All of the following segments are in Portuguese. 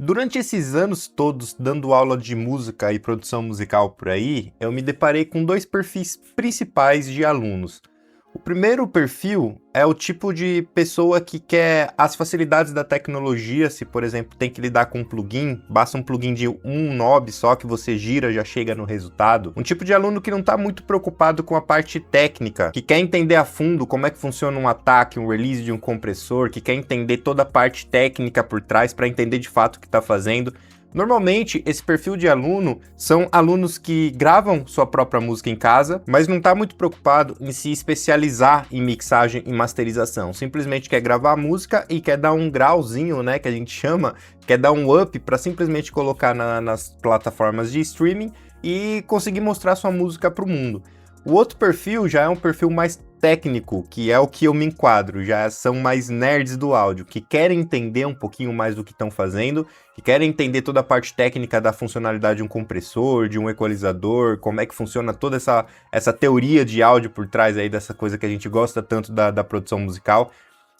Durante esses anos todos dando aula de música e produção musical por aí, eu me deparei com dois perfis principais de alunos. O primeiro perfil é o tipo de pessoa que quer as facilidades da tecnologia. Se, por exemplo, tem que lidar com um plugin, basta um plugin de um knob só que você gira, já chega no resultado. Um tipo de aluno que não está muito preocupado com a parte técnica, que quer entender a fundo como é que funciona um ataque, um release de um compressor, que quer entender toda a parte técnica por trás para entender de fato o que está fazendo. Normalmente, esse perfil de aluno são alunos que gravam sua própria música em casa, mas não está muito preocupado em se especializar em mixagem e masterização. Simplesmente quer gravar a música e quer dar um grauzinho, né, que a gente chama, quer dar um up para simplesmente colocar nas plataformas de streaming e conseguir mostrar sua música para o mundo. O outro perfil já é um perfil mais técnico, que é o que eu me enquadro, já são mais nerds do áudio, que querem entender um pouquinho mais do que estão fazendo, que querem entender toda a parte técnica da funcionalidade de um compressor, de um equalizador, como é que funciona toda essa teoria de áudio por trás aí dessa coisa que a gente gosta tanto da produção musical.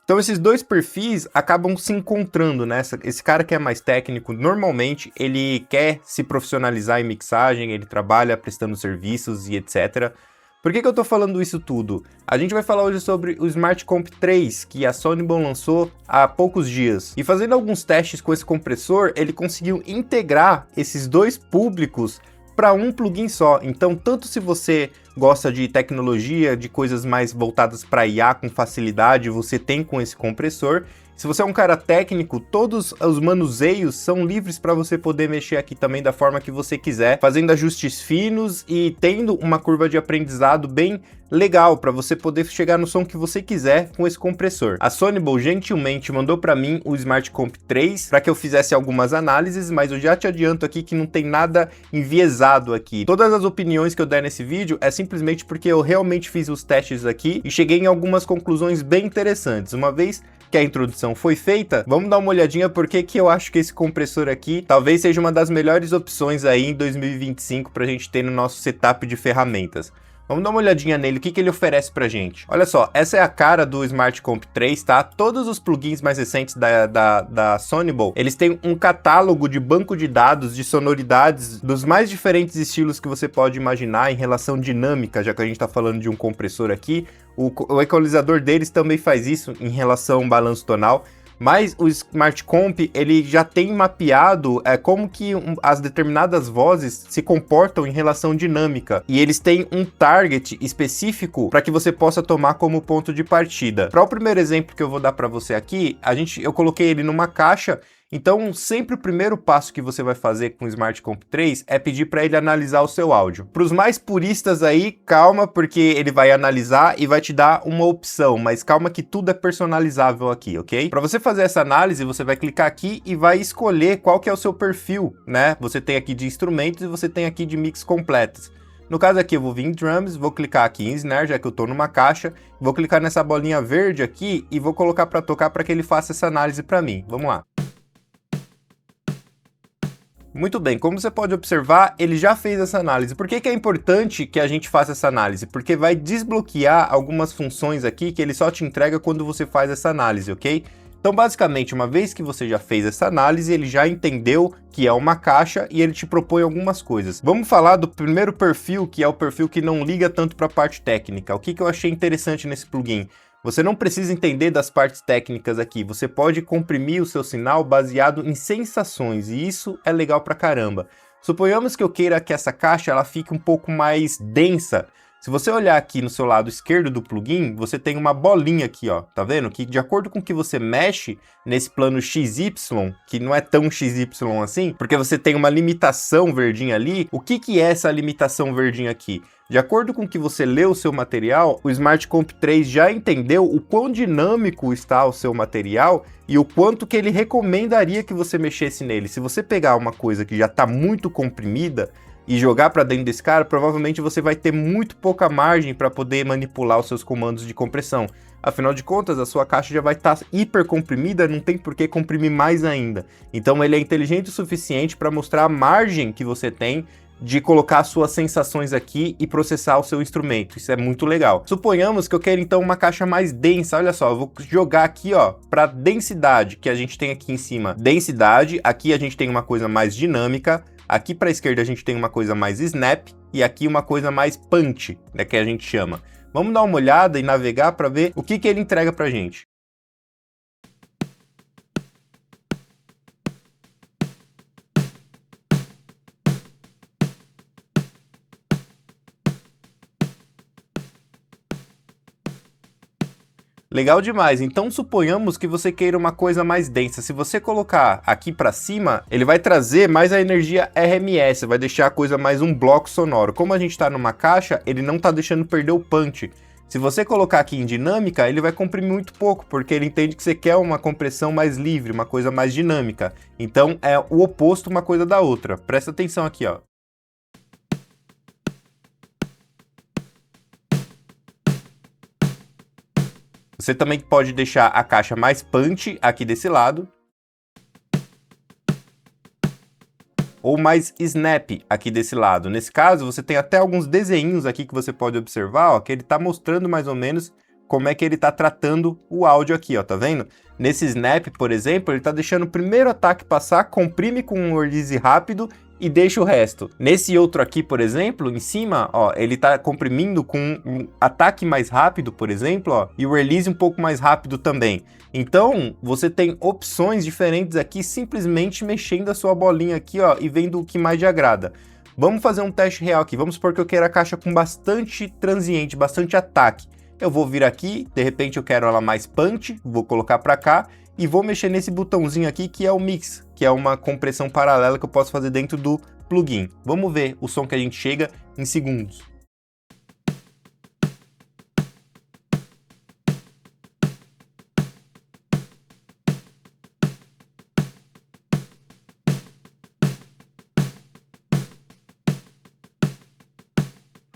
Então esses dois perfis acabam se encontrando, né? Esse cara que é mais técnico, normalmente ele quer se profissionalizar em mixagem, ele trabalha prestando serviços e etc. Por que eu tô falando isso tudo? A gente vai falar hoje sobre o Smart Comp 3, que a Sonibon lançou há poucos dias. E fazendo alguns testes com esse compressor, ele conseguiu integrar esses dois públicos para um plugin só. Então, tanto se você gosta de tecnologia, de coisas mais voltadas para IA com facilidade, você tem com esse compressor. Se você é um cara técnico, todos os manuseios são livres para você poder mexer aqui também da forma que você quiser, fazendo ajustes finos e tendo uma curva de aprendizado bem legal para você poder chegar no som que você quiser com esse compressor. A Sonibon gentilmente mandou para mim o Smart Comp 3 para que eu fizesse algumas análises, mas eu já te adianto aqui que não tem nada enviesado aqui. Todas as opiniões que eu der nesse vídeo é simplesmente porque eu realmente fiz os testes aqui e cheguei em algumas conclusões bem interessantes. Uma vez que a introdução foi feita, vamos dar uma olhadinha porque que eu acho que esse compressor aqui talvez seja uma das melhores opções aí em 2025 para a gente ter no nosso setup de ferramentas. Vamos dar uma olhadinha nele, o que ele oferece pra gente. Olha só, essa é a cara do Smart Comp 3, tá? Todos os plugins mais recentes da Sonibon, eles têm um catálogo de banco de dados, de sonoridades, dos mais diferentes estilos que você pode imaginar em relação dinâmica, já que a gente tá falando de um compressor aqui. O equalizador deles também faz isso em relação ao balanço tonal. Mas o Smart Comp, ele já tem mapeado como que as determinadas vozes se comportam em relação dinâmica. E eles têm um target específico para que você possa tomar como ponto de partida. Para o primeiro exemplo que eu vou dar para você aqui, eu coloquei ele numa caixa. Então, sempre o primeiro passo que você vai fazer com o Smart Comp 3 é pedir para ele analisar o seu áudio. Para os mais puristas aí, calma, porque ele vai analisar e vai te dar uma opção, mas calma que tudo é personalizável aqui, ok? Para você fazer essa análise, você vai clicar aqui e vai escolher qual que é o seu perfil, né? Você tem aqui de instrumentos e você tem aqui de mix completos. No caso aqui eu vou vir em Drums, vou clicar aqui em Snare, já que eu estou numa caixa, vou clicar nessa bolinha verde aqui e vou colocar para tocar para que ele faça essa análise para mim. Vamos lá. Muito bem, como você pode observar, ele já fez essa análise. Por que é importante que a gente faça essa análise? Porque vai desbloquear algumas funções aqui que ele só te entrega quando você faz essa análise, ok? Então, basicamente, uma vez que você já fez essa análise, ele já entendeu que é uma caixa e ele te propõe algumas coisas. Vamos falar do primeiro perfil, que é o perfil que não liga tanto para a parte técnica. O que eu achei interessante nesse plugin? Você não precisa entender das partes técnicas aqui, você pode comprimir o seu sinal baseado em sensações, e isso é legal pra caramba. Suponhamos que eu queira que essa caixa ela fique um pouco mais densa. Se você olhar aqui no seu lado esquerdo do plugin, você tem uma bolinha aqui, ó, tá vendo? Que de acordo com que você mexe nesse plano XY, que não é tão XY assim, porque você tem uma limitação verdinha ali, o que é essa limitação verdinha aqui? De acordo com que você lê o seu material, o Smart Comp 3 já entendeu o quão dinâmico está o seu material e o quanto que ele recomendaria que você mexesse nele. Se você pegar uma coisa que já está muito comprimida e jogar para dentro desse cara, provavelmente você vai ter muito pouca margem para poder manipular os seus comandos de compressão. Afinal de contas, a sua caixa já vai estar hiper comprimida, não tem por que comprimir mais ainda. Então ele é inteligente o suficiente para mostrar a margem que você tem de colocar suas sensações aqui e processar o seu instrumento. Isso é muito legal. Suponhamos que eu quero então uma caixa mais densa. Olha só, eu vou jogar aqui, ó, para densidade, que a gente tem aqui em cima. Densidade, aqui a gente tem uma coisa mais dinâmica. Aqui para a esquerda a gente tem uma coisa mais snap e aqui uma coisa mais punch, né, que a gente chama. Vamos dar uma olhada e navegar para ver o que ele entrega para a gente. Legal demais. Então suponhamos que você queira uma coisa mais densa. Se você colocar aqui para cima, ele vai trazer mais a energia RMS, vai deixar a coisa mais um bloco sonoro. Como a gente está numa caixa, ele não está deixando perder o punch. Se você colocar aqui em dinâmica, ele vai comprimir muito pouco, porque ele entende que você quer uma compressão mais livre, uma coisa mais dinâmica. Então é o oposto uma coisa da outra. Presta atenção aqui, ó. Você também pode deixar a caixa mais punch aqui desse lado. Ou mais snap aqui desse lado. Nesse caso, você tem até alguns desenhos aqui que você pode observar, ó, que ele está mostrando mais ou menos como é que ele está tratando o áudio aqui, ó, tá vendo? Nesse snap, por exemplo, ele está deixando o primeiro ataque passar, comprime com um release rápido e deixa o resto. Nesse outro aqui, por exemplo, em cima, ó, ele tá comprimindo com um ataque mais rápido, por exemplo, ó, e o release um pouco mais rápido também. Então, você tem opções diferentes aqui, simplesmente mexendo a sua bolinha aqui, ó, e vendo o que mais te agrada. Vamos fazer um teste real aqui. Vamos supor que eu queira a caixa com bastante transiente, bastante ataque. Eu vou vir aqui, de repente eu quero ela mais punch, vou colocar para cá, e vou mexer nesse botãozinho aqui que é o Mix, que é uma compressão paralela que eu posso fazer dentro do plugin. Vamos ver o som que a gente chega em segundos.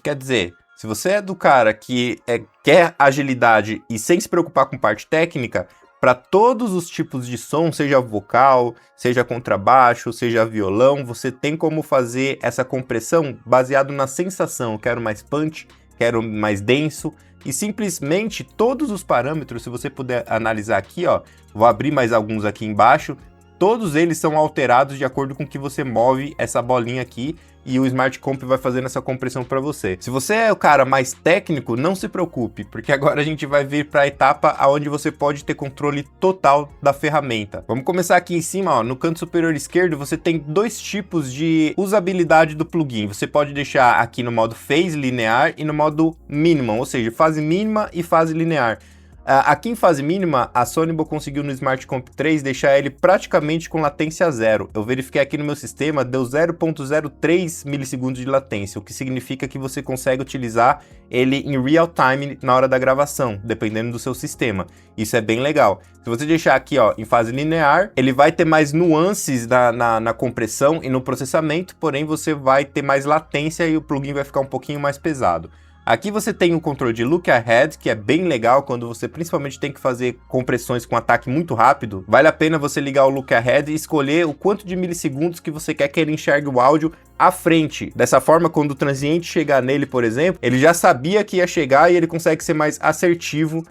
Quer dizer, se você é do cara que quer agilidade e sem se preocupar com parte técnica, para todos os tipos de som, seja vocal, seja contrabaixo, seja violão, você tem como fazer essa compressão baseado na sensação. Eu quero mais punch, quero mais denso, e simplesmente todos os parâmetros, se você puder analisar aqui, ó, vou abrir mais alguns aqui embaixo, todos eles são alterados de acordo com que você move essa bolinha aqui, e o Smart Comp vai fazendo essa compressão para você. Se você é o cara mais técnico, não se preocupe, porque agora a gente vai vir para a etapa onde você pode ter controle total da ferramenta. Vamos começar aqui em cima, ó, no canto superior esquerdo, você tem dois tipos de usabilidade do plugin. Você pode deixar aqui no modo Phase linear e no modo Minimum, ou seja, fase mínima e fase linear. Aqui em fase mínima, a Sonibo conseguiu no Smart Comp 3 deixar ele praticamente com latência zero. Eu verifiquei aqui no meu sistema, deu 0.03 milissegundos de latência, o que significa que você consegue utilizar ele em real time na hora da gravação, dependendo do seu sistema. Isso é bem legal. Se você deixar aqui, ó, em fase linear, ele vai ter mais nuances na compressão e no processamento, porém você vai ter mais latência e o plugin vai ficar um pouquinho mais pesado. Aqui você tem o controle de Look Ahead, que é bem legal quando você principalmente tem que fazer compressões com ataque muito rápido. Vale a pena você ligar o Look Ahead e escolher o quanto de milissegundos que você quer que ele enxergue o áudio à frente. Dessa forma, quando o transiente chegar nele, por exemplo, ele já sabia que ia chegar e ele consegue ser mais assertivo,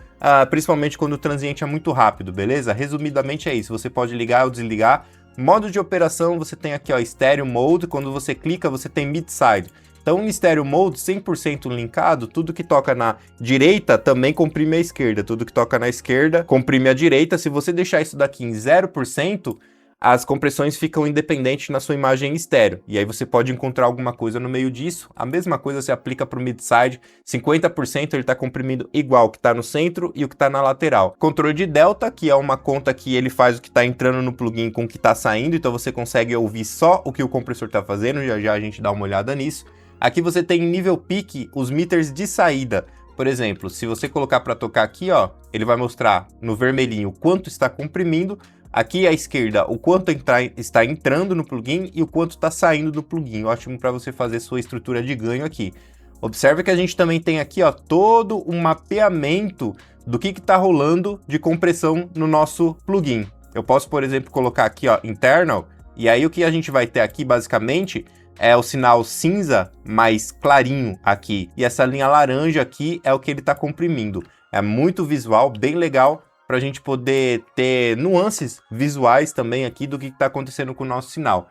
principalmente quando o transiente é muito rápido, beleza? Resumidamente é isso, você pode ligar ou desligar. Modo de operação, você tem aqui, ó, Stereo Mode, quando você clica, você tem Mid-Side. Então, em Stereo Mode, 100% linkado, tudo que toca na direita também comprime a esquerda, tudo que toca na esquerda comprime a direita. Se você deixar isso daqui em 0%, as compressões ficam independentes na sua imagem estéreo. E aí você pode encontrar alguma coisa no meio disso. A mesma coisa se aplica para o mid-side. 50% ele está comprimindo igual o que está no centro e o que está na lateral. Controle de delta, que é uma conta que ele faz o que está entrando no plugin com o que está saindo. Então você consegue ouvir só o que o compressor está fazendo. Já já a gente dá uma olhada nisso. Aqui você tem em nível peak os meters de saída. Por exemplo, se você colocar para tocar aqui, ó, ele vai mostrar no vermelhinho o quanto está comprimindo. Aqui à esquerda, o quanto está entrando no plugin e o quanto está saindo do plugin. Ótimo para você fazer sua estrutura de ganho aqui. Observe que a gente também tem aqui, ó, todo um mapeamento do que está rolando de compressão no nosso plugin. Eu posso, por exemplo, colocar aqui, ó, internal, E aí o que a gente vai ter aqui, basicamente, é o sinal cinza mais clarinho aqui. E essa linha laranja aqui é o que ele está comprimindo. É muito visual, bem legal, para a gente poder ter nuances visuais também aqui do que está acontecendo com o nosso sinal.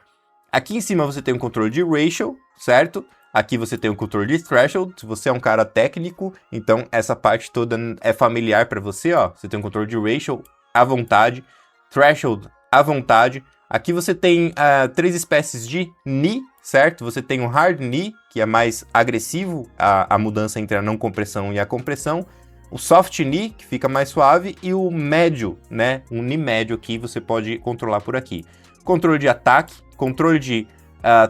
Aqui em cima você tem um controle de ratio, certo? Aqui você tem um controle de threshold. Se você é um cara técnico, então essa parte toda é familiar para você, ó. Você tem um controle de ratio à vontade, threshold à vontade. Aqui você tem 3 espécies de knee, certo? Você tem o hard knee, que é mais agressivo, a mudança entre a não compressão e a compressão. O soft knee, que fica mais suave, e o médio, né? Um knee médio aqui, você pode controlar por aqui. Controle de ataque, controle de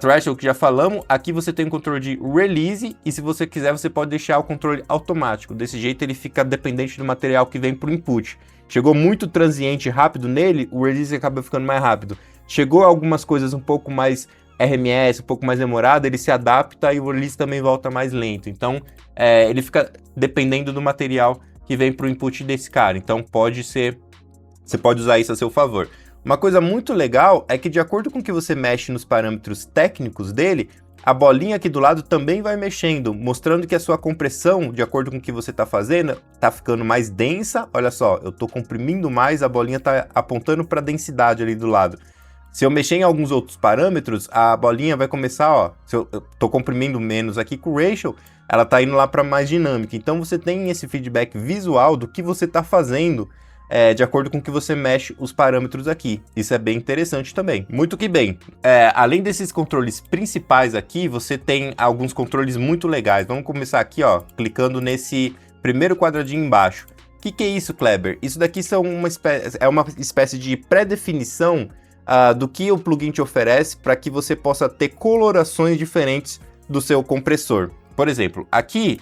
threshold, que já falamos. Aqui você tem o controle de release, e se você quiser, você pode deixar o controle automático. Desse jeito ele fica dependente do material que vem para o input. Chegou muito transiente rápido nele, o release acaba ficando mais rápido. Chegou algumas coisas um pouco mais RMS, um pouco mais demorado, ele se adapta e o release também volta mais lento. Então, ele fica dependendo do material que vem para o input desse cara. Então, você pode usar isso a seu favor. Uma coisa muito legal é que, de acordo com o que você mexe nos parâmetros técnicos dele, a bolinha aqui do lado também vai mexendo, mostrando que a sua compressão, de acordo com o que você está fazendo, está ficando mais densa. Olha só, eu estou comprimindo mais, a bolinha está apontando para a densidade ali do lado. Se eu mexer em alguns outros parâmetros, a bolinha vai começar, ó, se eu estou comprimindo menos aqui com o ratio, ela está indo lá para mais dinâmica. Então você tem esse feedback visual do que você está fazendo, de acordo com que você mexe os parâmetros aqui. Isso é bem interessante também. Muito que bem. Além desses controles principais aqui, você tem alguns controles muito legais. Vamos começar aqui, ó, clicando nesse primeiro quadradinho embaixo. O que é isso, Kleber? Isso daqui é uma espécie de pré-definição do que o plugin te oferece para que você possa ter colorações diferentes do seu compressor. Por exemplo, aqui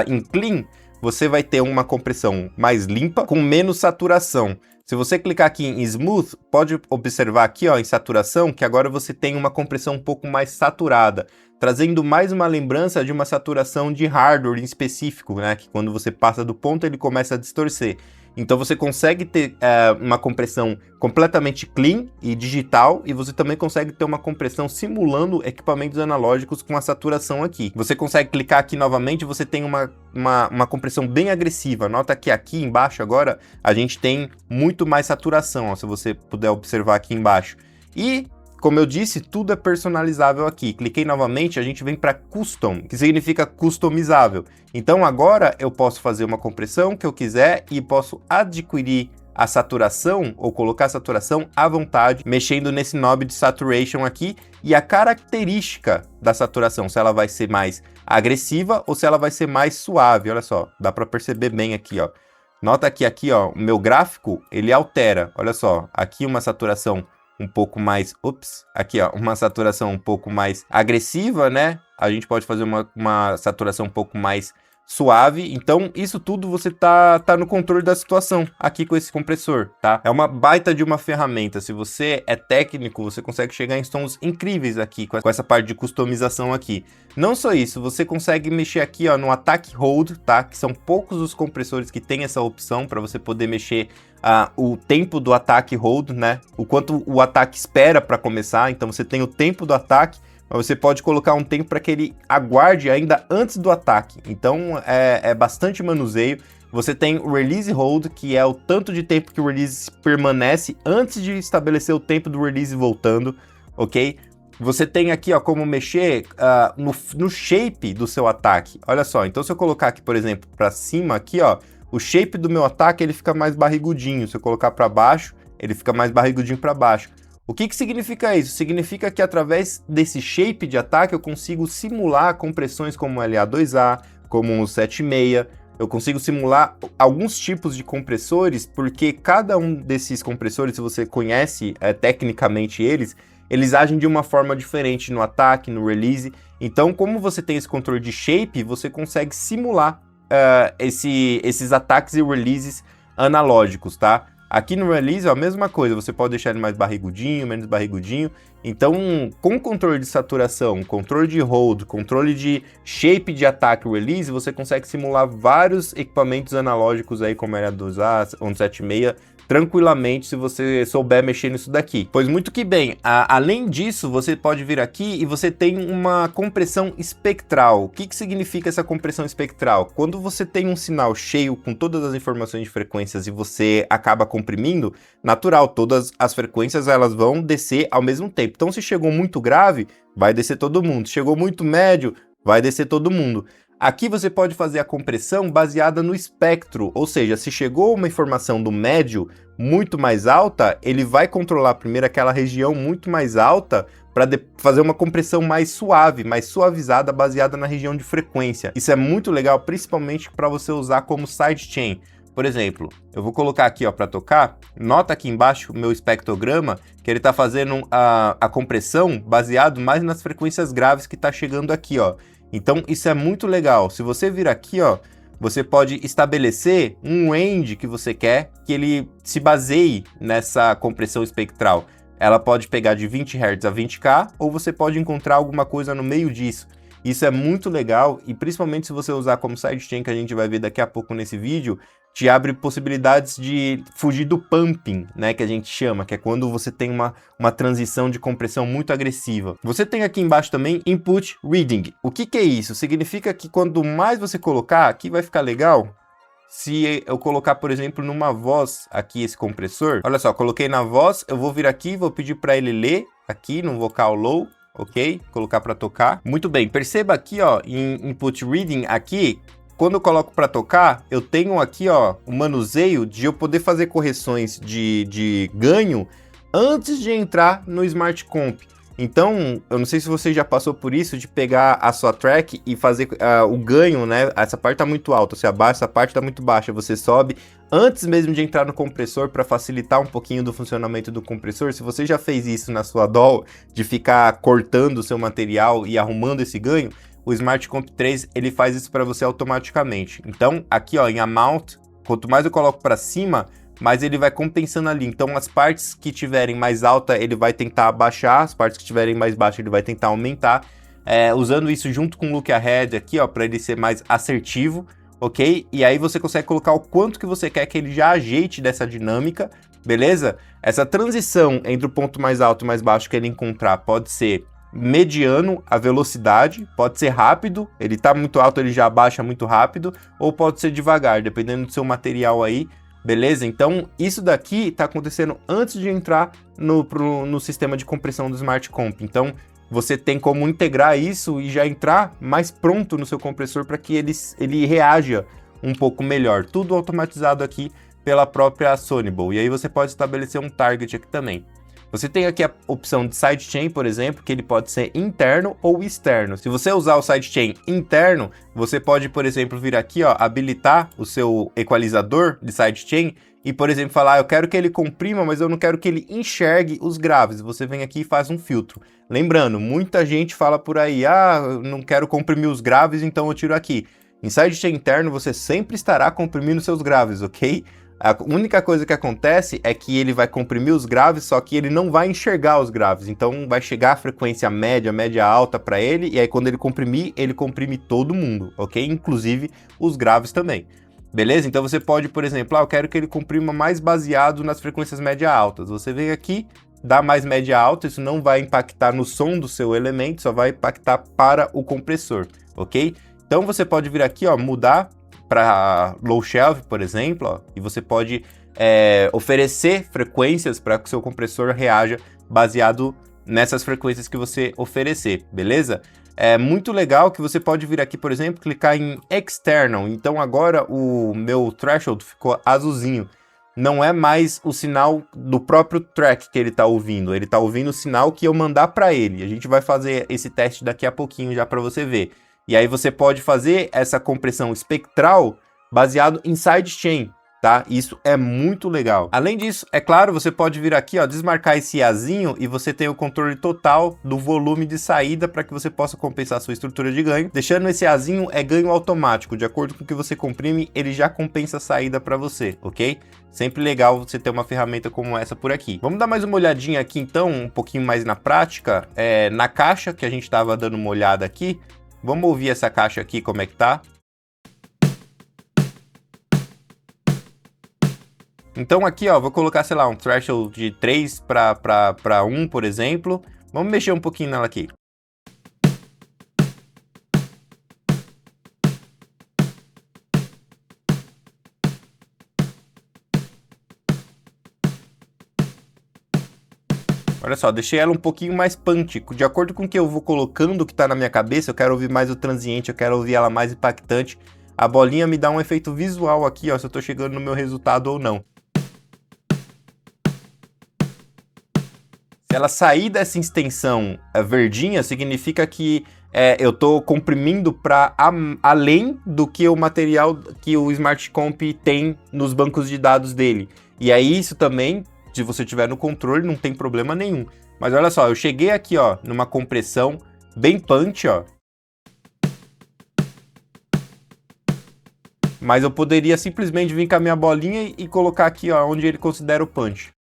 em Clean, você vai ter uma compressão mais limpa, com menos saturação. Se você clicar aqui em Smooth, pode observar aqui, ó, em saturação, que agora você tem uma compressão um pouco mais saturada, trazendo mais uma lembrança de uma saturação de hardware em específico, né? Que quando você passa do ponto, ele começa a distorcer. Então você consegue ter uma compressão completamente clean e digital, e você também consegue ter uma compressão simulando equipamentos analógicos com a saturação aqui. Você consegue clicar aqui novamente, você tem uma compressão bem agressiva. Nota que aqui embaixo agora a gente tem muito mais saturação, ó, se você puder observar aqui embaixo. E como eu disse, tudo é personalizável aqui. Cliquei novamente, a gente vem para Custom, que significa customizável. Então agora eu posso fazer uma compressão que eu quiser e posso adquirir a saturação ou colocar a saturação à vontade, mexendo nesse knob de saturation aqui e a característica da saturação, se ela vai ser mais agressiva ou se ela vai ser mais suave. Olha só, dá para perceber bem aqui, ó. Nota que aqui, ó, o meu gráfico, ele altera. Olha só, aqui uma saturação um pouco mais, aqui ó, uma saturação um pouco mais agressiva, né? A gente pode fazer uma saturação um pouco mais suave. Então isso tudo você tá no controle da situação aqui com esse compressor, tá? É uma baita de uma ferramenta. Se você é técnico, você consegue chegar em sons incríveis aqui com essa parte de customização aqui. Não só isso, você consegue mexer aqui, ó, no Attack Hold, tá? Que são poucos os compressores que tem essa opção para você poder mexer o tempo do ataque hold, né? O quanto o ataque espera para começar. Então você tem o tempo do ataque, mas você pode colocar um tempo para que ele aguarde ainda antes do ataque. Então é bastante manuseio. Você tem o release hold, que é o tanto de tempo que o release permanece antes de estabelecer o tempo do release voltando, ok? Você tem aqui, ó, como mexer no shape do seu ataque. Olha só, então se eu colocar aqui, por exemplo, para cima aqui, ó, o shape do meu ataque ele fica mais barrigudinho. Se eu colocar para baixo, ele fica mais barrigudinho para baixo. O que significa isso? Significa que através desse shape de ataque eu consigo simular compressões como LA2A, como o 7.6. Eu consigo simular alguns tipos de compressores, porque cada um desses compressores, se você conhece tecnicamente eles agem de uma forma diferente no ataque, no release. Então, como você tem esse controle de shape, você consegue simular esses ataques e releases analógicos, tá? Aqui no release é a mesma coisa, você pode deixar ele mais barrigudinho, menos barrigudinho. Então, com controle de saturação, controle de hold, controle de shape de ataque e release, você consegue simular vários equipamentos analógicos aí, como LA2A, 176, tranquilamente se você souber mexer nisso daqui. Pois muito que bem, além disso, você pode vir aqui e você tem uma compressão espectral. O que significa essa compressão espectral? Quando você tem um sinal cheio com todas as informações de frequências e você acaba comprimindo, natural, todas as frequências elas vão descer ao mesmo tempo. Então se chegou muito grave, vai descer todo mundo. Se chegou muito médio, vai descer todo mundo. Aqui você pode fazer a compressão baseada no espectro, ou seja, se chegou uma informação do médio muito mais alta, ele vai controlar primeiro aquela região muito mais alta para fazer uma compressão mais suave, mais suavizada, baseada na região de frequência. Isso é muito legal, principalmente para você usar como sidechain. Por exemplo, eu vou colocar aqui para tocar, nota aqui embaixo o meu espectrograma, que ele está fazendo a compressão baseado mais nas frequências graves que está chegando aqui, ó. Então isso é muito legal. Se você vir aqui, ó, você pode estabelecer um range que você quer que ele se baseie nessa compressão espectral. Ela pode pegar de 20 Hz a 20K, ou você pode encontrar alguma coisa no meio disso. Isso é muito legal, e principalmente se você usar como sidechain, que a gente vai ver daqui a pouco nesse vídeo, te abre possibilidades de fugir do pumping, né, que a gente chama, que é quando você tem uma transição de compressão muito agressiva. Você tem aqui embaixo também Input Reading. O que é isso? Significa que quanto mais você colocar, aqui vai ficar legal. Se eu colocar, por exemplo, numa voz aqui esse compressor, olha só, coloquei na voz, eu vou vir aqui, vou pedir para ele ler aqui no vocal low, ok? Colocar para tocar. Muito bem, perceba aqui, ó, em Input Reading aqui, quando eu coloco para tocar, eu tenho aqui, ó, o manuseio de eu poder fazer correções de ganho antes de entrar no Smart Comp. Então, eu não sei se você já passou por isso, de pegar a sua track e fazer o ganho, né? Essa parte tá muito alta, você abaixa, essa parte tá muito baixa, você sobe antes mesmo de entrar no compressor para facilitar um pouquinho do funcionamento do compressor. Se você já fez isso na sua DAW, de ficar cortando o seu material e arrumando esse ganho, o Smart Comp 3 ele faz isso para você automaticamente. Então, aqui ó, em Amount, quanto mais eu coloco para cima, mais ele vai compensando ali. Então, as partes que tiverem mais alta, ele vai tentar abaixar, as partes que tiverem mais baixa, ele vai tentar aumentar. Usando isso junto com o Look Ahead aqui, ó, para ele ser mais assertivo, ok? E aí você consegue colocar o quanto que você quer que ele já ajeite dessa dinâmica, beleza? Essa transição entre o ponto mais alto e mais baixo que ele encontrar pode ser mediano, a velocidade, pode ser rápido, ele tá muito alto, ele já abaixa muito rápido, ou pode ser devagar, dependendo do seu material aí, beleza? Então, isso daqui tá acontecendo antes de entrar no sistema de compressão do Smart Comp. Então, você tem como integrar isso e já entrar mais pronto no seu compressor para que ele reaja um pouco melhor. Tudo automatizado aqui pela própria Soniball. E aí você pode estabelecer um target aqui também. Você tem aqui a opção de sidechain, por exemplo, que ele pode ser interno ou externo. Se você usar o sidechain interno, você pode, por exemplo, vir aqui, ó, habilitar o seu equalizador de sidechain e, por exemplo, falar, eu quero que ele comprima, mas eu não quero que ele enxergue os graves. Você vem aqui e faz um filtro. Lembrando, muita gente fala por aí, eu não quero comprimir os graves, então eu tiro aqui. Em sidechain interno, você sempre estará comprimindo seus graves, ok? A única coisa que acontece é que ele vai comprimir os graves, só que ele não vai enxergar os graves. Então vai chegar a frequência média alta para ele, e aí quando ele comprime todo mundo, ok? Inclusive os graves também. Beleza? Então você pode, por exemplo, eu quero que ele comprima mais baseado nas frequências média altas. Você vem aqui, dá mais média alta, isso não vai impactar no som do seu elemento, só vai impactar para o compressor, ok? Então você pode vir aqui, ó, mudar para low shelf, por exemplo, ó, e você pode oferecer frequências para que o seu compressor reaja baseado nessas frequências que você oferecer, beleza? É muito legal que você pode vir aqui, por exemplo, clicar em External. Então agora o meu threshold ficou azulzinho. Não é mais o sinal do próprio track que ele está ouvindo. Ele está ouvindo o sinal que eu mandar para ele. A gente vai fazer esse teste daqui a pouquinho já para você ver. E aí você pode fazer essa compressão espectral baseado em sidechain, tá? Isso é muito legal. Além disso, é claro, você pode vir aqui, ó, desmarcar esse Azinho e você tem o controle total do volume de saída para que você possa compensar a sua estrutura de ganho. Deixando esse Azinho é ganho automático, de acordo com o que você comprime, ele já compensa a saída para você, ok? Sempre legal você ter uma ferramenta como essa por aqui. Vamos dar mais uma olhadinha aqui então, um pouquinho mais na prática, na caixa que a gente estava dando uma olhada aqui. Vamos ouvir essa caixa aqui, como é que tá. Então aqui, ó, vou colocar, sei lá, um threshold de 3 para 1, por exemplo. Vamos mexer um pouquinho nela aqui. Olha só, deixei ela um pouquinho mais punch. De acordo com o que eu vou colocando o que tá na minha cabeça, eu quero ouvir mais o transiente, eu quero ouvir ela mais impactante. A bolinha me dá um efeito visual aqui, ó, se eu tô chegando no meu resultado ou não. Se ela sair dessa extensão verdinha, significa que eu tô comprimindo para além do que o material que o Smart Comp tem nos bancos de dados dele. E aí isso também, se você tiver no controle, não tem problema nenhum. Mas olha só, eu cheguei aqui, ó, numa compressão bem punch, ó. Mas eu poderia simplesmente vir com a minha bolinha e colocar aqui, ó, onde ele considera o punch.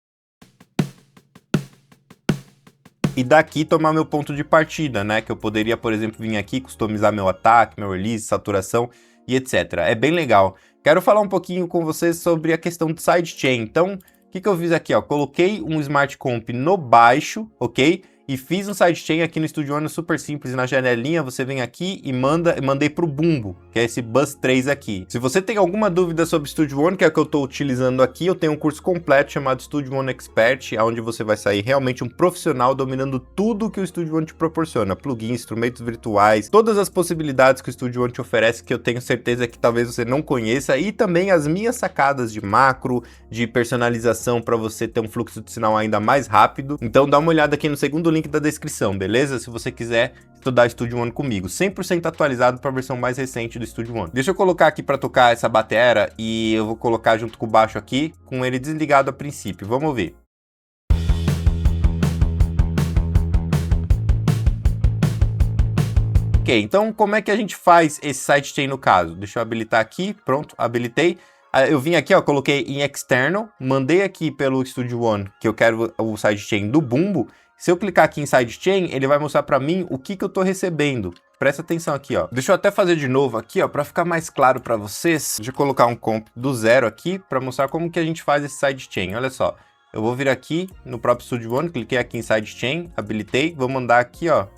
E daqui tomar meu ponto de partida, né? Que eu poderia, por exemplo, vir aqui, customizar meu ataque, meu release, saturação e etc. É bem legal. Quero falar um pouquinho com vocês sobre a questão de sidechain. Então, o que eu fiz aqui, ó? Coloquei um Smart Comp no baixo, ok? E fiz um sidechain aqui no Studio One super simples. Na janelinha, você vem aqui e mandei para o Bumbo, que é esse Bus 3 aqui. Se você tem alguma dúvida sobre Studio One, que é o que eu estou utilizando aqui, eu tenho um curso completo chamado Studio One Expert, onde você vai sair realmente um profissional dominando tudo que o Studio One te proporciona. Plugins, instrumentos virtuais, todas as possibilidades que o Studio One te oferece, que eu tenho certeza que talvez você não conheça, e também as minhas sacadas de macro, de personalização para você ter um fluxo de sinal ainda mais rápido. Então dá uma olhada aqui no segundo link da descrição, beleza? Se você quiser estudar Studio One comigo, 100% atualizado para a versão mais recente do Studio One. Deixa eu colocar aqui para tocar essa batera e eu vou colocar junto com o baixo aqui, com ele desligado a princípio. Vamos ver. Ok, então como é que a gente faz esse sidechain no caso? Deixa eu habilitar aqui, pronto, habilitei. Eu vim aqui, ó, coloquei em external, mandei aqui pelo Studio One que eu quero o sidechain do Bumbo. Se eu clicar aqui em sidechain, ele vai mostrar para mim o que eu tô recebendo. Presta atenção aqui, ó. Deixa eu até fazer de novo aqui, ó, para ficar mais claro para vocês. Deixa eu colocar um comp do zero aqui para mostrar como que a gente faz esse sidechain. Olha só, eu vou vir aqui no próprio Studio One, cliquei aqui em sidechain, habilitei, vou mandar aqui, ó,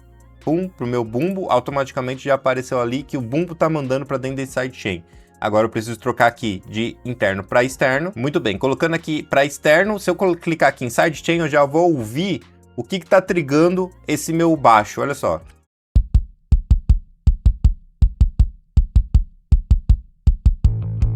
pum, pro meu Bumbo, automaticamente já apareceu ali que o Bumbo tá mandando para dentro desse sidechain. Agora eu preciso trocar aqui de interno para externo. Muito bem, colocando aqui para externo, se eu clicar aqui em sidechain, eu já vou ouvir o que está trigando esse meu baixo, olha só.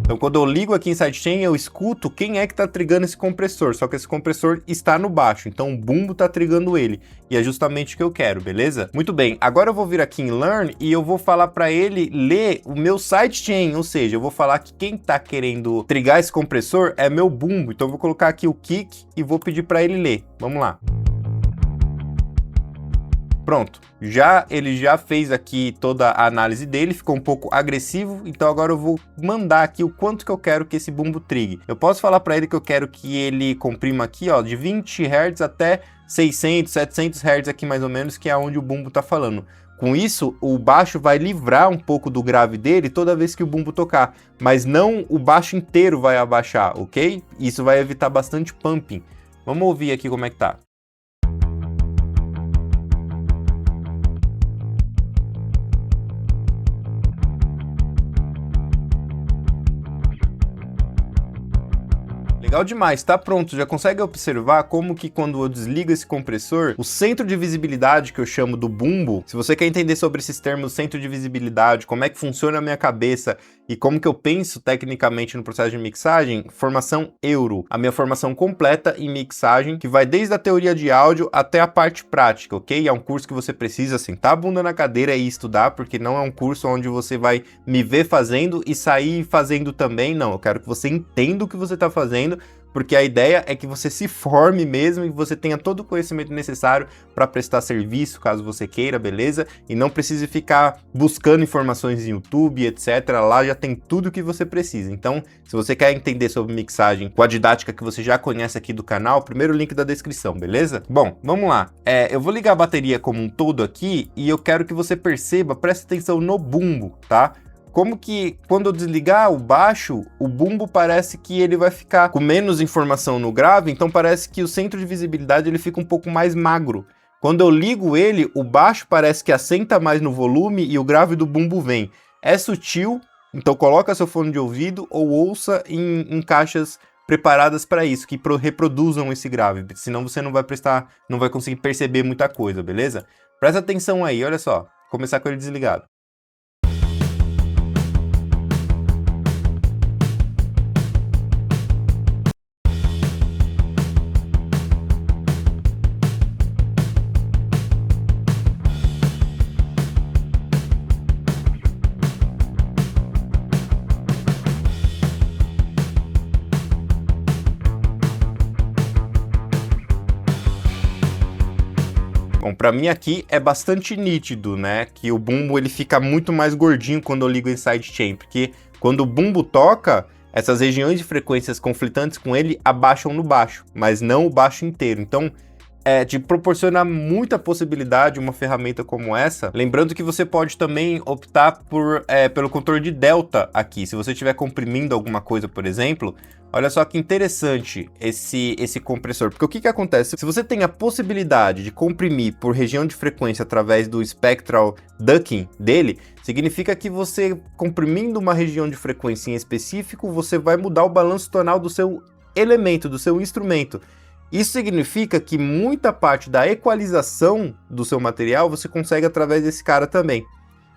Então quando eu ligo aqui em sidechain, eu escuto quem é que está trigando esse compressor, só que esse compressor está no baixo, então o Bumbo está trigando ele, e é justamente o que eu quero, beleza? Muito bem, agora eu vou vir aqui em Learn e eu vou falar para ele ler o meu sidechain, ou seja, eu vou falar que quem está querendo trigar esse compressor é meu Bumbo, então eu vou colocar aqui o kick e vou pedir para ele ler, vamos lá. Pronto, ele já fez aqui toda a análise dele, ficou um pouco agressivo, então agora eu vou mandar aqui o quanto que eu quero que esse bumbo trigue. Eu posso falar para ele que eu quero que ele comprima aqui, ó, de 20 Hz até 600, 700 Hz aqui mais ou menos, que é onde o bumbo tá falando. Com isso, o baixo vai livrar um pouco do grave dele toda vez que o bumbo tocar, mas não o baixo inteiro vai abaixar, ok? Isso vai evitar bastante pumping. Vamos ouvir aqui como é que tá. Legal demais, tá pronto, já consegue observar como que quando eu desligo esse compressor, o centro de visibilidade que eu chamo do bumbo, se você quer entender sobre esses termos centro de visibilidade, como é que funciona a minha cabeça e como que eu penso tecnicamente no processo de mixagem, formação Euro, a minha formação completa em mixagem, que vai desde a teoria de áudio até a parte prática, ok? É um curso que você precisa sentar a bunda na cadeira e estudar, porque não é um curso onde você vai me ver fazendo e sair fazendo também, não, eu quero que você entenda o que você está fazendo, porque a ideia é que você se forme mesmo e você tenha todo o conhecimento necessário para prestar serviço, caso você queira, beleza? E não precise ficar buscando informações em YouTube, etc. Lá já tem tudo o que você precisa. Então, se você quer entender sobre mixagem com a didática que você já conhece aqui do canal, primeiro link da descrição, beleza? Bom, vamos lá. Eu vou ligar a bateria como um todo aqui e eu quero que você perceba, preste atenção no bumbo, tá? como que quando eu desligar o baixo, o bumbo parece que ele vai ficar com menos informação no grave, então parece que o centro de visibilidade ele fica um pouco mais magro. Quando eu ligo ele, o baixo parece que assenta mais no volume e o grave do bumbo vem. É sutil, então coloca seu fone de ouvido ou ouça em caixas preparadas para isso, que reproduzam esse grave, senão você não vai conseguir perceber muita coisa, beleza? Presta atenção aí, olha só, vou começar com ele desligado. Bom, para mim aqui é bastante nítido, né, que o bumbo ele fica muito mais gordinho quando eu ligo o sidechain, porque quando o bumbo toca, essas regiões de frequências conflitantes com ele abaixam no baixo, mas não o baixo inteiro. Então, te proporciona muita possibilidade uma ferramenta como essa. Lembrando que você pode também optar pelo controle de delta aqui. Se você estiver comprimindo alguma coisa, por exemplo, olha só que interessante esse compressor. Porque o que acontece? Se você tem a possibilidade de comprimir por região de frequência através do spectral ducking dele, significa que você, comprimindo uma região de frequência em específico, você vai mudar o balanço tonal do seu elemento, do seu instrumento. Isso significa que muita parte da equalização do seu material você consegue através desse cara também.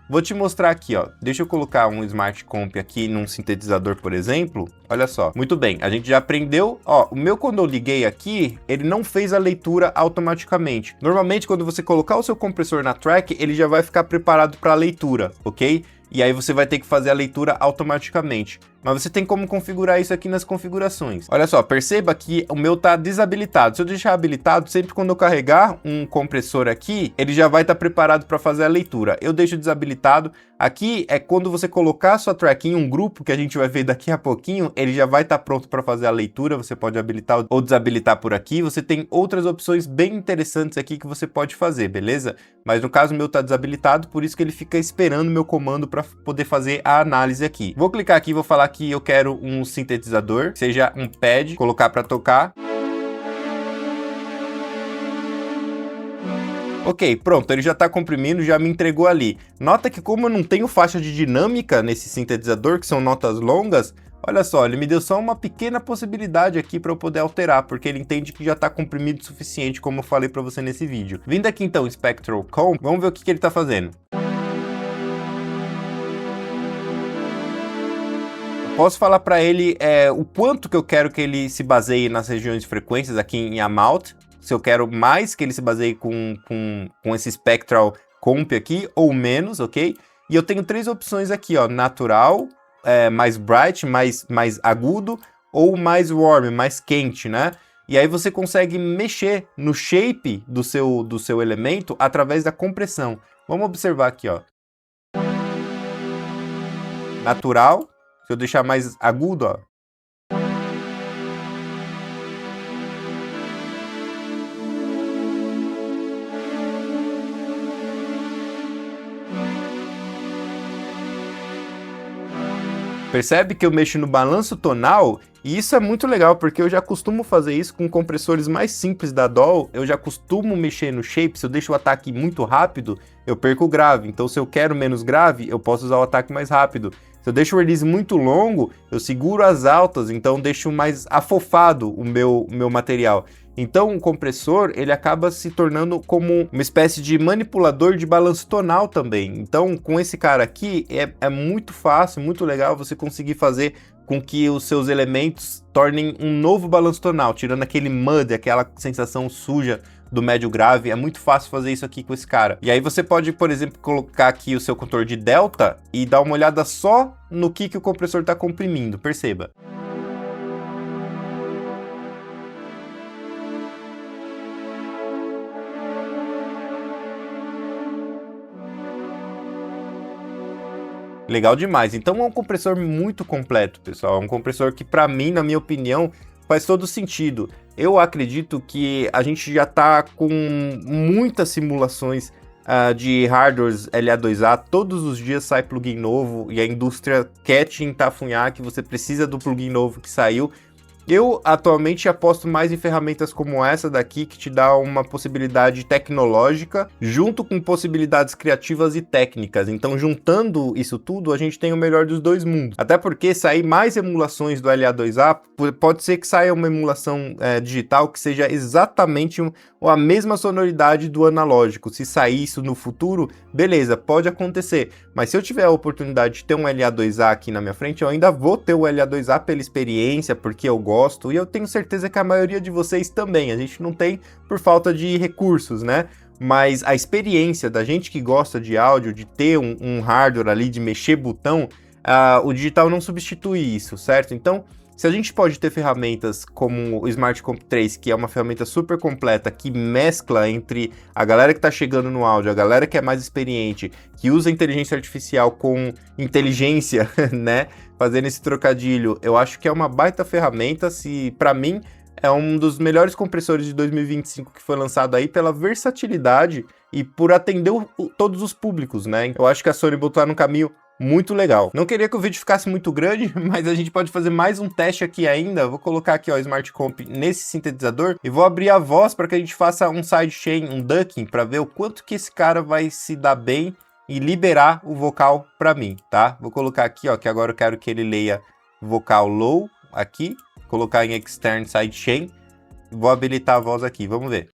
Vou te mostrar aqui, ó. Deixa eu colocar um Smart Comp aqui num sintetizador, por exemplo. Olha só. Muito bem, a gente já aprendeu. Ó, o meu, quando eu liguei aqui, ele não fez a leitura automaticamente. Normalmente, quando você colocar o seu compressor na track, ele já vai ficar preparado para a leitura, ok? E aí você vai ter que fazer a leitura automaticamente. Mas você tem como configurar isso aqui nas configurações. Olha só, perceba que o meu tá desabilitado. Se eu deixar habilitado, sempre quando eu carregar um compressor aqui, ele já vai estar preparado para fazer a leitura. Eu deixo desabilitado. Aqui é quando você colocar a sua track em um grupo, que a gente vai ver daqui a pouquinho, ele já vai estar pronto para fazer a leitura. Você pode habilitar ou desabilitar por aqui. Você tem outras opções bem interessantes aqui que você pode fazer, beleza? Mas no caso o meu tá desabilitado, por isso que ele fica esperando o meu comando para poder fazer a análise aqui. Vou clicar aqui e vou falar que eu quero um sintetizador, seja um pad, colocar para tocar. Ok, pronto, ele já está comprimindo, já me entregou ali. Nota que como eu não tenho faixa de dinâmica nesse sintetizador, que são notas longas, olha só, ele me deu só uma pequena possibilidade aqui para eu poder alterar, porque ele entende que já está comprimido o suficiente, como eu falei para você nesse vídeo. Vindo aqui então, Spectral Comp, vamos ver o que ele está fazendo. Posso falar para ele o quanto que eu quero que ele se baseie nas regiões de frequências aqui em Amount, se eu quero mais que ele se baseie com esse Spectral Comp aqui, ou menos, ok? E eu tenho três opções aqui, ó, natural, mais bright, mais agudo, ou mais warm, mais quente, né? E aí você consegue mexer no shape do seu elemento através da compressão. Vamos observar aqui, ó. Natural. Se eu deixar mais agudo, ó. Percebe que eu mexo no balanço tonal? E isso é muito legal, porque eu já costumo fazer isso com compressores mais simples da DAW. Eu já costumo mexer no shape. Se eu deixo o ataque muito rápido, eu perco o grave. Então, se eu quero menos grave, eu posso usar o ataque mais rápido. Se eu deixo o release muito longo, eu seguro as altas, então deixo mais afofado o meu material. Então o compressor, ele acaba se tornando como uma espécie de manipulador de balanço tonal também. Então com esse cara aqui, é muito fácil, muito legal você conseguir fazer com que os seus elementos tornem um novo balanço tonal, tirando aquele mud, aquela sensação suja do médio grave. É muito fácil fazer isso aqui com esse cara. E aí você pode, por exemplo, colocar aqui o seu controle de delta e dar uma olhada só no que o compressor está comprimindo, perceba. Legal demais. Então é um compressor muito completo, pessoal. É um compressor que, para mim, na minha opinião, faz todo sentido. Eu acredito que a gente já está com muitas simulações de hardwares LA2A, todos os dias sai plugin novo e a indústria quer te entafunhar que você precisa do plugin novo que saiu. Eu atualmente aposto mais em ferramentas como essa daqui, que te dá uma possibilidade tecnológica junto com possibilidades criativas e técnicas. Então, juntando isso tudo, a gente tem o melhor dos dois mundos. Até porque sair mais emulações do LA2A, pode ser que saia uma emulação digital que seja exatamente a mesma sonoridade do analógico. Se sair isso no futuro, beleza, pode acontecer. Mas se eu tiver a oportunidade de ter um LA2A aqui na minha frente, eu ainda vou ter o LA2A pela experiência, porque eu gosto, e eu tenho certeza que a maioria de vocês também. A gente não tem por falta de recursos, né? Mas a experiência da gente que gosta de áudio, de ter um hardware ali, de mexer botão, o digital não substitui isso, certo? Então, se a gente pode ter ferramentas como o Smart Comp 3, que é uma ferramenta super completa, que mescla entre a galera que está chegando no áudio, a galera que é mais experiente, que usa inteligência artificial com inteligência, né? Fazendo esse trocadilho, eu acho que é uma baita ferramenta. Para mim, é um dos melhores compressores de 2025 que foi lançado aí pela versatilidade e por atender todos os públicos, né? Eu acho que a Sony botou no caminho muito legal. Não queria que o vídeo ficasse muito grande, mas a gente pode fazer mais um teste aqui ainda. Vou colocar aqui, ó, Smart Comp nesse sintetizador e vou abrir a voz para que a gente faça um sidechain, um ducking, para ver o quanto que esse cara vai se dar bem e liberar o vocal para mim, tá? Vou colocar aqui, ó, que agora eu quero que ele leia vocal low aqui, colocar em extern sidechain, vou habilitar a voz aqui, vamos ver.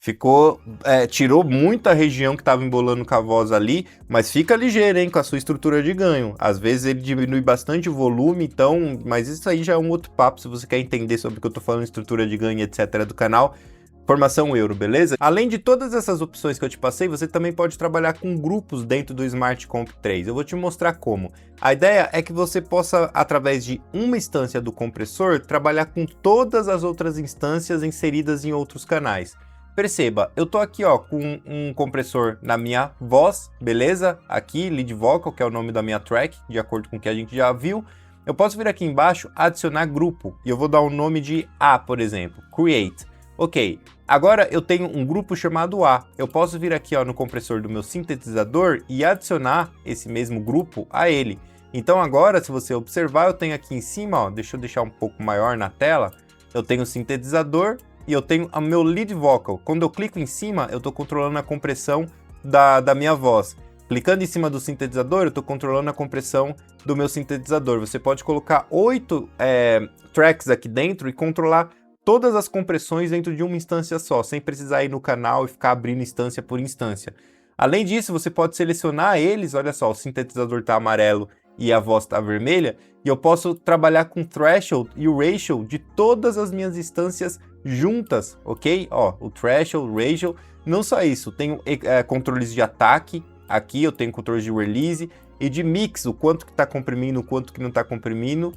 Ficou, tirou muita região que estava embolando com a voz ali, mas fica ligeiro, hein, com a sua estrutura de ganho. Às vezes ele diminui bastante o volume, então, mas isso aí já é um outro papo, se você quer entender sobre o que eu tô falando, estrutura de ganho, etc. do canal, Formação Euro, beleza? Além de todas essas opções que eu te passei, você também pode trabalhar com grupos dentro do Smart Comp 3. Eu vou te mostrar como. A ideia é que você possa, através de uma instância do compressor, trabalhar com todas as outras instâncias inseridas em outros canais. Perceba, eu tô aqui, ó, com um compressor na minha voz, beleza? Aqui, lead vocal, que é o nome da minha track, de acordo com o que a gente já viu. Eu posso vir aqui embaixo, adicionar grupo, e eu vou dar o nome de A, por exemplo, create. Ok, agora eu tenho um grupo chamado A. Eu posso vir aqui, ó, no compressor do meu sintetizador e adicionar esse mesmo grupo a ele. Então agora, se você observar, eu tenho aqui em cima, ó, deixa eu deixar um pouco maior na tela, eu tenho o sintetizador, e eu tenho o meu lead vocal. Quando eu clico em cima, eu estou controlando a compressão da minha voz. Clicando em cima do sintetizador, eu estou controlando a compressão do meu sintetizador. Você pode colocar 8 tracks aqui dentro e controlar todas as compressões dentro de uma instância só, sem precisar ir no canal e ficar abrindo instância por instância. Além disso, você pode selecionar eles, olha só, o sintetizador está amarelo e a voz está vermelha, e eu posso trabalhar com threshold e o ratio de todas as minhas instâncias juntas, ok? Ó, o threshold, o ratio, não só isso, tenho controles de ataque, aqui eu tenho controles de release e de mix, o quanto que está comprimindo, o quanto que não está comprimindo,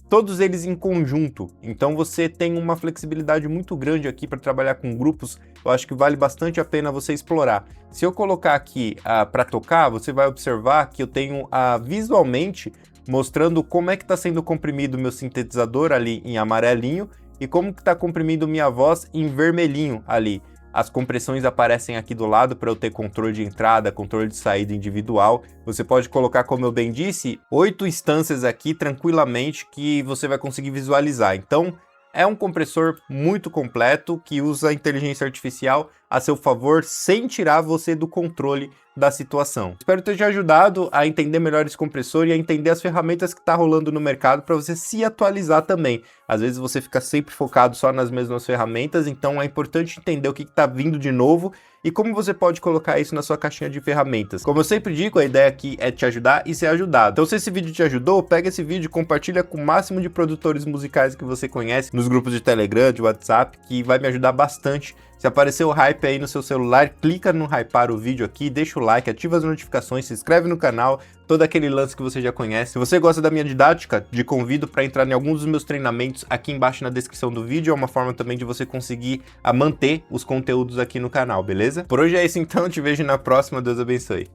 todos eles em conjunto. Então você tem uma flexibilidade muito grande aqui para trabalhar com grupos. Eu acho que vale bastante a pena você explorar. Se eu colocar aqui para tocar, você vai observar que eu tenho visualmente mostrando como é que está sendo comprimido o meu sintetizador ali em amarelinho e como que está comprimindo minha voz em vermelhinho ali. As compressões aparecem aqui do lado para eu ter controle de entrada, controle de saída individual. Você pode colocar, como eu bem disse, 8 instâncias aqui tranquilamente que você vai conseguir visualizar. Então, é um compressor muito completo que usa a inteligência artificial a seu favor sem tirar você do controle da situação. Espero ter te ajudado a entender melhor esse compressor e a entender as ferramentas que está rolando no mercado para você se atualizar também. Às vezes você fica sempre focado só nas mesmas ferramentas, então é importante entender o que está vindo de novo e como você pode colocar isso na sua caixinha de ferramentas. Como eu sempre digo, a ideia aqui é te ajudar e ser ajudado. Então se esse vídeo te ajudou, pega esse vídeo e compartilha com o máximo de produtores musicais que você conhece nos grupos de Telegram, de WhatsApp, que vai me ajudar bastante. Se aparecer o hype aí no seu celular, clica no hypar o vídeo aqui, deixa o like, ativa as notificações, se inscreve no canal, todo aquele lance que você já conhece. Se você gosta da minha didática, te convido para entrar em alguns dos meus treinamentos aqui embaixo na descrição do vídeo, é uma forma também de você conseguir manter os conteúdos aqui no canal, beleza? Por hoje é isso então, te vejo na próxima, Deus abençoe.